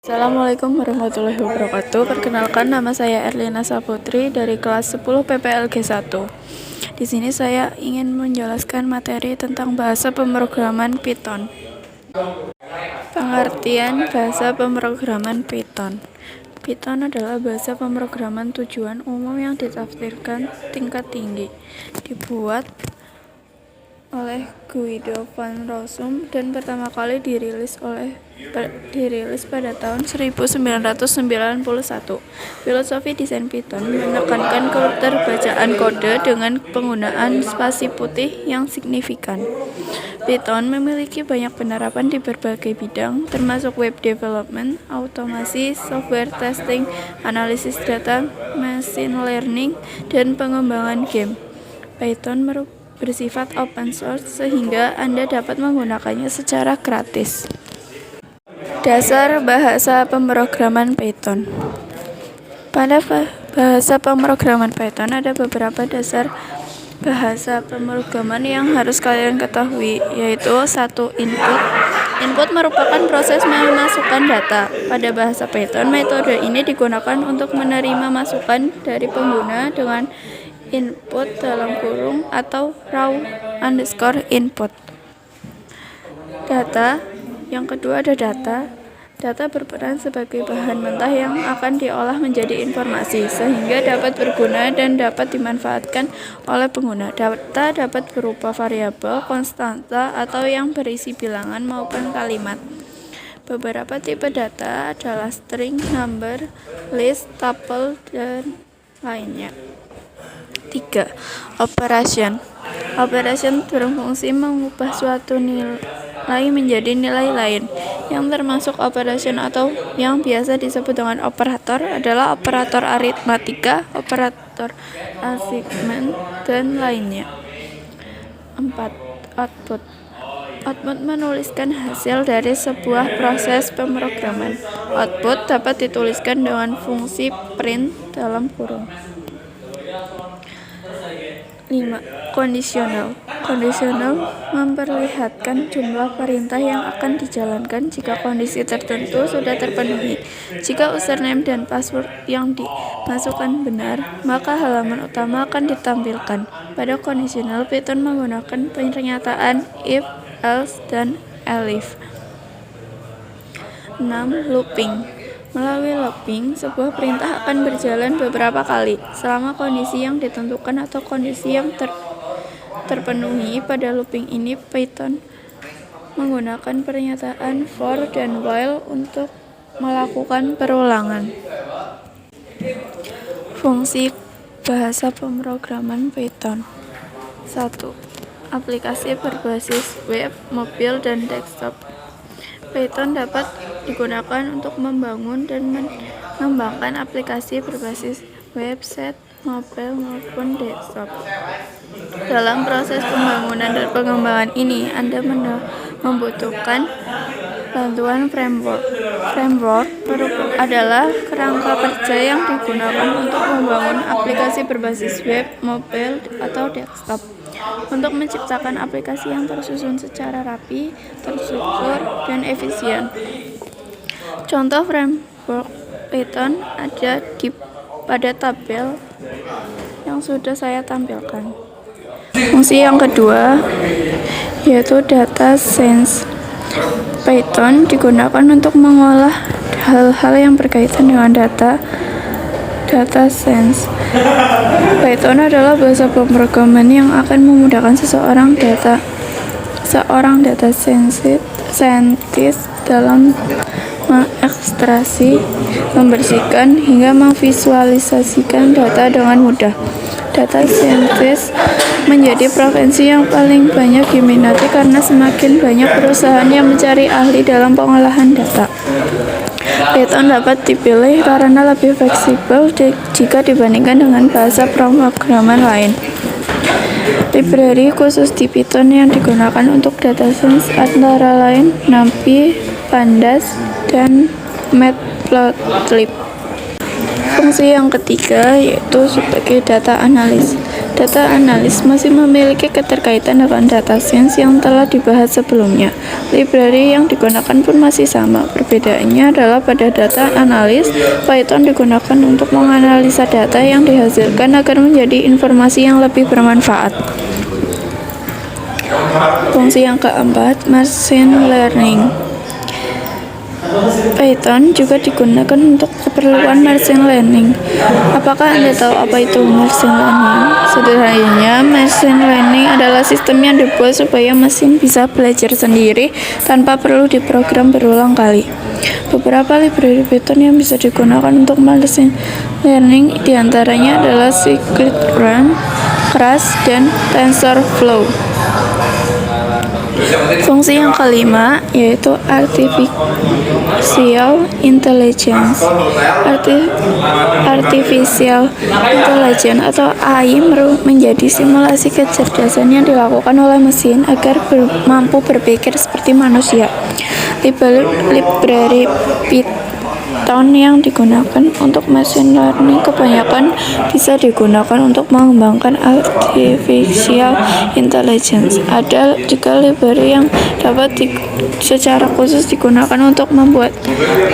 Assalamualaikum warahmatullahi wabarakatuh. Perkenalkan, nama saya Erlina Saputri dari kelas 10 PPLG 1. Di sini saya ingin menjelaskan materi tentang bahasa pemrograman Python. Pengertian bahasa pemrograman Python. Python adalah bahasa pemrograman tujuan umum yang ditafsirkan tingkat tinggi, dibuat oleh Guido van Rossum dan pertama kali dirilis pada tahun 1991. Filosofi desain Python menekankan keterbacaan kode dengan penggunaan spasi putih yang signifikan. Python memiliki banyak penerapan di berbagai bidang, termasuk web development, automasi, software testing, analisis data, machine learning, dan pengembangan game. Python bersifat open source sehingga Anda dapat menggunakannya secara gratis. Dasar bahasa pemrograman Python. Pada bahasa pemrograman Python ada beberapa dasar bahasa pemrograman yang harus kalian ketahui, yaitu 1. Input. Input merupakan proses memasukkan data. Pada bahasa Python, metode ini digunakan untuk menerima masukan dari pengguna dengan input atau raw input. Data. Yang kedua ada data. Data berperan sebagai bahan mentah yang akan diolah menjadi informasi sehingga dapat berguna dan dapat dimanfaatkan oleh pengguna. Data dapat berupa variabel, konstanta, atau yang berisi bilangan maupun kalimat. Beberapa tipe data adalah string, number, list, tuple, dan lainnya. 3. Operation. Operation berfungsi mengubah suatu nilai menjadi nilai lain. Yang termasuk operation atau yang biasa disebut dengan operator adalah operator aritmatika, operator assignment, dan lainnya. 4. Output. Output menuliskan hasil dari sebuah proses pemrograman. Output dapat dituliskan dengan fungsi print dalam kurung. 5. Kondisional. Kondisional memperlihatkan jumlah perintah yang akan dijalankan jika kondisi tertentu sudah terpenuhi. Jika username dan password yang dimasukkan benar, maka halaman utama akan ditampilkan. Pada kondisional, Python menggunakan pernyataan if, else, dan elif. 6. Looping. Melalui looping, sebuah perintah akan berjalan beberapa kali selama kondisi yang ditentukan atau kondisi yang terpenuhi. Pada looping ini, Python menggunakan pernyataan for dan while untuk melakukan perulangan. Fungsi bahasa pemrograman Python. 1. Aplikasi berbasis web, mobil, dan desktop. Python dapat digunakan untuk membangun dan mengembangkan aplikasi berbasis website, mobile, maupun desktop. Dalam proses pembangunan dan pengembangan ini, Anda membutuhkan bantuan framework. Framework adalah kerangka kerja yang digunakan untuk membangun aplikasi berbasis web, mobile, atau desktop. Untuk menciptakan aplikasi yang tersusun secara rapi, terstruktur, dan efisien. Contoh framework Python ada pada tabel yang sudah saya tampilkan. Fungsi yang kedua yaitu data science. Python digunakan untuk mengolah hal-hal yang berkaitan dengan data science. Python adalah bahasa pemrograman yang akan memudahkan seorang data scientist dalam mengekstraksi, membersihkan, hingga memvisualisasikan data dengan mudah. Data scientist menjadi profesi yang paling banyak diminati karena semakin banyak perusahaan yang mencari ahli dalam pengolahan data. Python dapat dipilih karena lebih fleksibel jika dibandingkan dengan bahasa pemrograman lain. Library khusus di Python yang digunakan untuk data science antara lain NumPy, Pandas, dan Matplotlib. Fungsi yang ketiga yaitu sebagai data analis. Data analis masih memiliki keterkaitan dengan data science yang telah dibahas sebelumnya. Library yang digunakan pun masih sama. Perbedaannya adalah pada data analis, Python digunakan untuk menganalisa data yang dihasilkan agar menjadi informasi yang lebih bermanfaat. Fungsi yang keempat, machine learning. Python juga digunakan untuk keperluan machine learning. Apakah Anda tahu apa itu machine learning? Sederhananya, machine learning adalah sistem yang dibuat supaya mesin bisa belajar sendiri tanpa perlu diprogram berulang kali. Beberapa library Python yang bisa digunakan untuk machine learning diantaranya adalah scikit-learn, Keras, dan TensorFlow. Fungsi yang kelima yaitu artificial intelligence. Artificial intelligence atau AI menjadi simulasi kecerdasan yang dilakukan oleh mesin agar mampu berpikir seperti manusia. Library Python yang digunakan untuk machine learning kebanyakan bisa digunakan untuk mengembangkan artificial intelligence. Ada juga library yang dapat secara khusus digunakan untuk membuat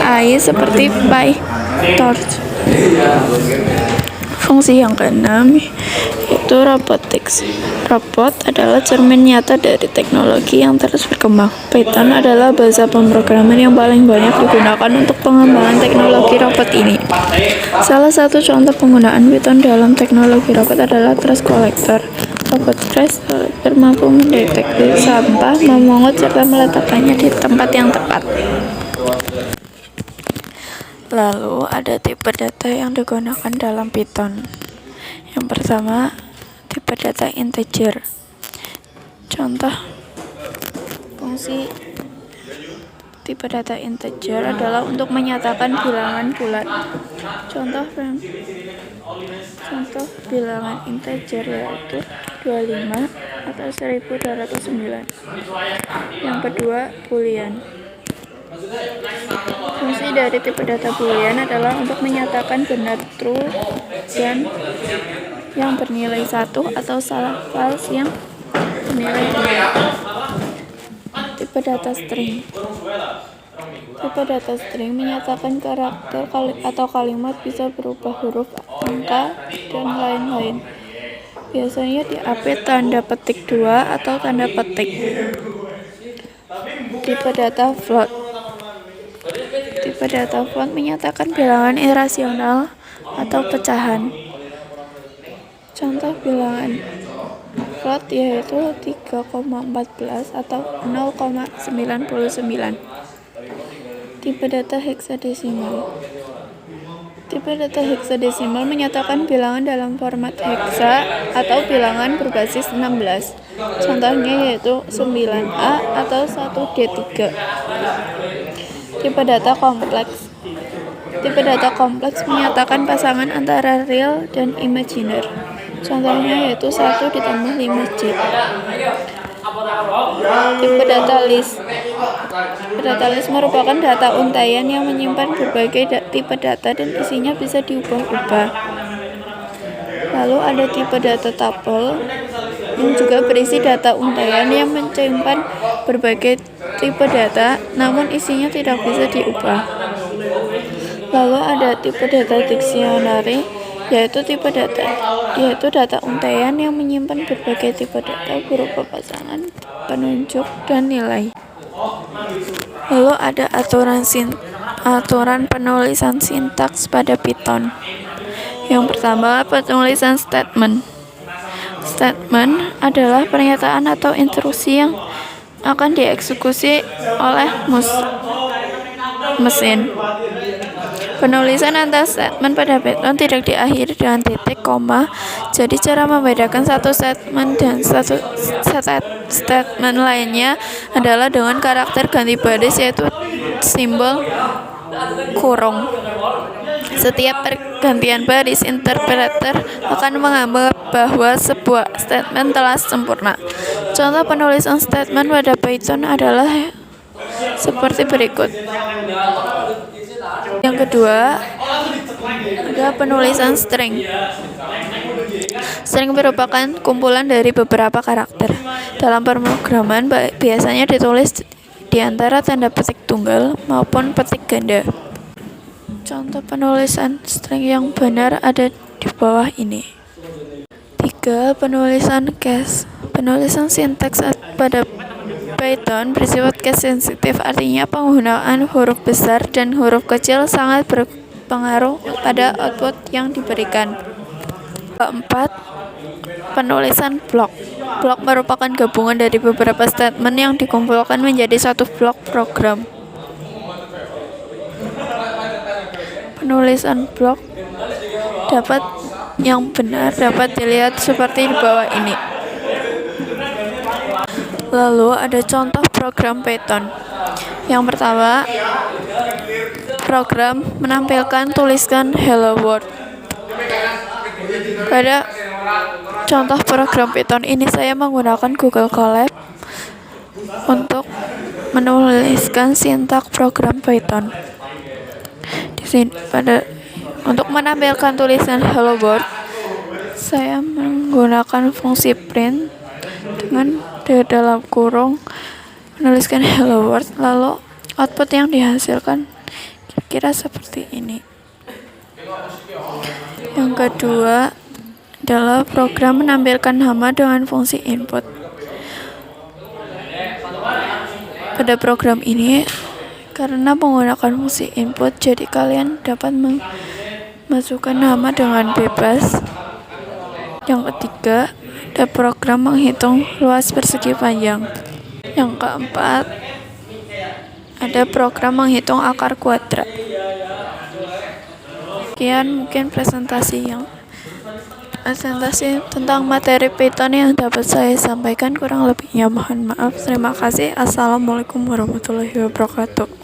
AI seperti PyTorch. Fungsi yang keenam yaitu robotics. Robot adalah cermin nyata dari teknologi yang terus berkembang. Python adalah bahasa pemrograman yang paling banyak digunakan untuk pengembangan teknologi robot ini. Salah satu contoh penggunaan Python dalam teknologi robot adalah trash collector. Robot trash collector mampu mendeteksi sampah, memungut, serta meletakkannya di tempat yang tepat. Lalu ada tipe data yang digunakan dalam Python. Yang pertama, tipe data integer. Contoh fungsi tipe data integer adalah untuk menyatakan bilangan bulat. Contoh bilangan integer yaitu 25 atau 1209. Yang kedua, boolean. Fungsi dari tipe data boolean adalah untuk menyatakan benar true dan yang bernilai 1 atau salah false yang bernilai 2. Tipe data string. Tipe data string menyatakan karakter atau kalimat bisa berubah huruf, angka, dan lain-lain. Biasanya diapit tanda petik 2 atau tanda petik. Tipe data float. Tipe data float menyatakan bilangan irasional atau pecahan. Contoh bilangan float yaitu 3,14 atau 0,99. Tipe data heksadesimal. Tipe data heksadesimal menyatakan bilangan dalam format heksa atau bilangan berbasis 16. Contohnya yaitu 9A atau 1D3. Tipe data kompleks. Tipe data kompleks menyatakan pasangan antara real dan imajiner. Contohnya yaitu 1 ditambah 5J. Tipe data list. Tipe data list merupakan data untaian yang menyimpan berbagai tipe data dan isinya bisa diubah-ubah. Lalu ada tipe data tuple yang juga berisi data untaian yang menyimpan berbagai tipe data, namun isinya tidak bisa diubah. Lalu ada tipe data dictionary, yaitu data untaian yang menyimpan berbagai tipe data berupa pasangan, penunjuk, dan nilai. Lalu ada aturan penulisan sintaks pada Python. Yang pertama, penulisan statement. Statement adalah pernyataan atau instruksi yang akan dieksekusi oleh mesin. Penulisan antara statement pada Python tidak diakhiri dengan titik, koma. Jadi cara membedakan satu statement dan satu statement lainnya adalah dengan karakter ganti baris yaitu simbol kurung. Setiap pergantian baris, interpreter akan menganggap bahwa sebuah statement telah sempurna. Contoh penulisan statement pada Python adalah seperti berikut. Yang kedua, ada penulisan string. String merupakan kumpulan dari beberapa karakter. Dalam pemrograman biasanya ditulis di antara tanda petik tunggal maupun petik ganda. Contoh penulisan string yang benar ada di bawah ini. 3. Penulisan case. Penulisan sintaks pada Python bersifat case sensitif, artinya penggunaan huruf besar dan huruf kecil sangat berpengaruh pada output yang diberikan. 4. Penulisan blok. Blok merupakan gabungan dari beberapa statement yang dikumpulkan menjadi satu blok program. Penulisan blok yang benar dapat dilihat seperti di bawah ini. Lalu ada contoh program Python. Yang pertama, program menampilkan tuliskan hello world. Pada contoh program Python ini saya menggunakan Google Colab untuk menuliskan sintak program Python. Di sini untuk menampilkan tulisan hello world, saya menggunakan fungsi print dengan di dalam kurung menuliskan hello world, lalu output yang dihasilkan kira-kira seperti ini. Yang kedua adalah program menampilkan hama dengan fungsi input. Pada program ini, karena menggunakan fungsi input, jadi kalian dapat memasukkan hama dengan bebas. Yang ketiga, ada program menghitung luas persegi panjang. Yang keempat, ada program menghitung akar kuadrat. Sekian mungkin presentasi tentang materi Python yang dapat saya sampaikan. Kurang lebihnya mohon maaf. Terima kasih. Assalamualaikum warahmatullahi wabarakatuh.